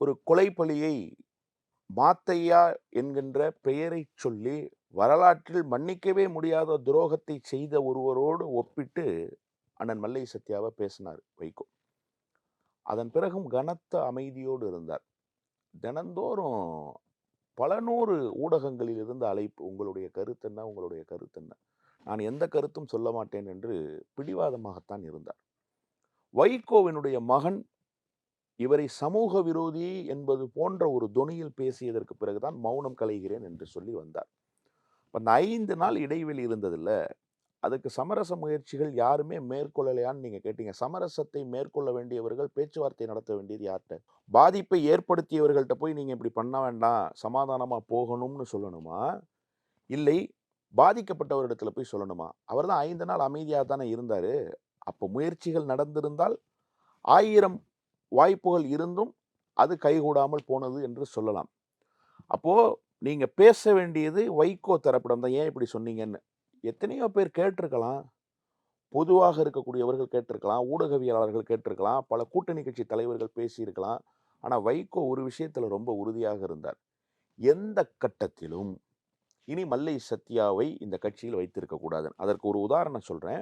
ஒரு கொலைப்பழியை மாத்தையா என்கின்ற பெயரைச் சொல்லி வரலாற்றில் மன்னிக்கவே முடியாத துரோகத்தை செய்த ஒருவரோடு ஒப்பிட்டு அண்ணன் மல்லை சத்யாவை பேசினார் வைகோ. அதன் பிறகும் கனத்த அமைதியோடு இருந்தார். தினந்தோறும் பல நூறு ஊடகங்களில் இருந்து அழைப்பு, உங்களுடைய கருத்து என்ன, உங்களுடைய கருத்து என்ன, நான் எந்த கருத்தும் சொல்ல மாட்டேன் என்று பிடிவாதமாகத்தான் இருந்தார். வைகோவினுடைய மகன் இவரை சமூக விரோதி என்பது போன்ற ஒரு தொனியில் பேசியதற்கு பிறகுதான் மௌனம் கலைகிறேன் என்று சொல்லி வந்தார். அந்த 5 நாள் இடைவெளி இருந்ததில்ல, அதுக்கு சமரச முயற்சிகள் யாருமே மேற்கொள்ளலையான்னு நீங்க கேட்டீங்க. சமரசத்தை மேற்கொள்ள வேண்டியவர்கள் பேச்சுவார்த்தை நடத்த வேண்டியது யார்ட்ட? பாதிப்பை ஏற்படுத்தியவர்கள்ட்ட போய் நீங்க இப்படி பண்ண வேண்டாம், சமாதானமா போகணும்னு சொல்லணுமா? இல்லை பாதிக்கப்பட்டவரிடத்துல போய் சொல்லணுமா? அவர் தான் 5 நாள் அமைதியா தானே இருந்தாரு. அப்போ முயற்சிகள் நடந்திருந்தால் 1000 வாய்ப்புகள் இருந்தும் அது கைகூடாமல் போனது என்று சொல்லலாம். அப்போ நீங்க பேச வேண்டியது வைகோ தரப்பிடம் தான். ஏன் இப்படி சொன்னீங்கன்னு. எத்தனையோ பேர் கேட்டிருக்கலாம். பொதுவாக இருக்கக்கூடியவர்கள் கேட்டிருக்கலாம். ஊடகவியலாளர்கள் கேட்டிருக்கலாம். பல கூட்டணி கட்சி தலைவர்கள் பேசியிருக்கலாம். ஆனா வைகோ ஒரு விஷயத்துல ரொம்ப உறுதியாக இருந்தார். எந்த கட்டத்திலும் இனி மல்லை சத்யாவை இந்த கட்சியில் வைத்திருக்க கூடாது. அதற்கு ஒரு உதாரணம் சொல்றேன்.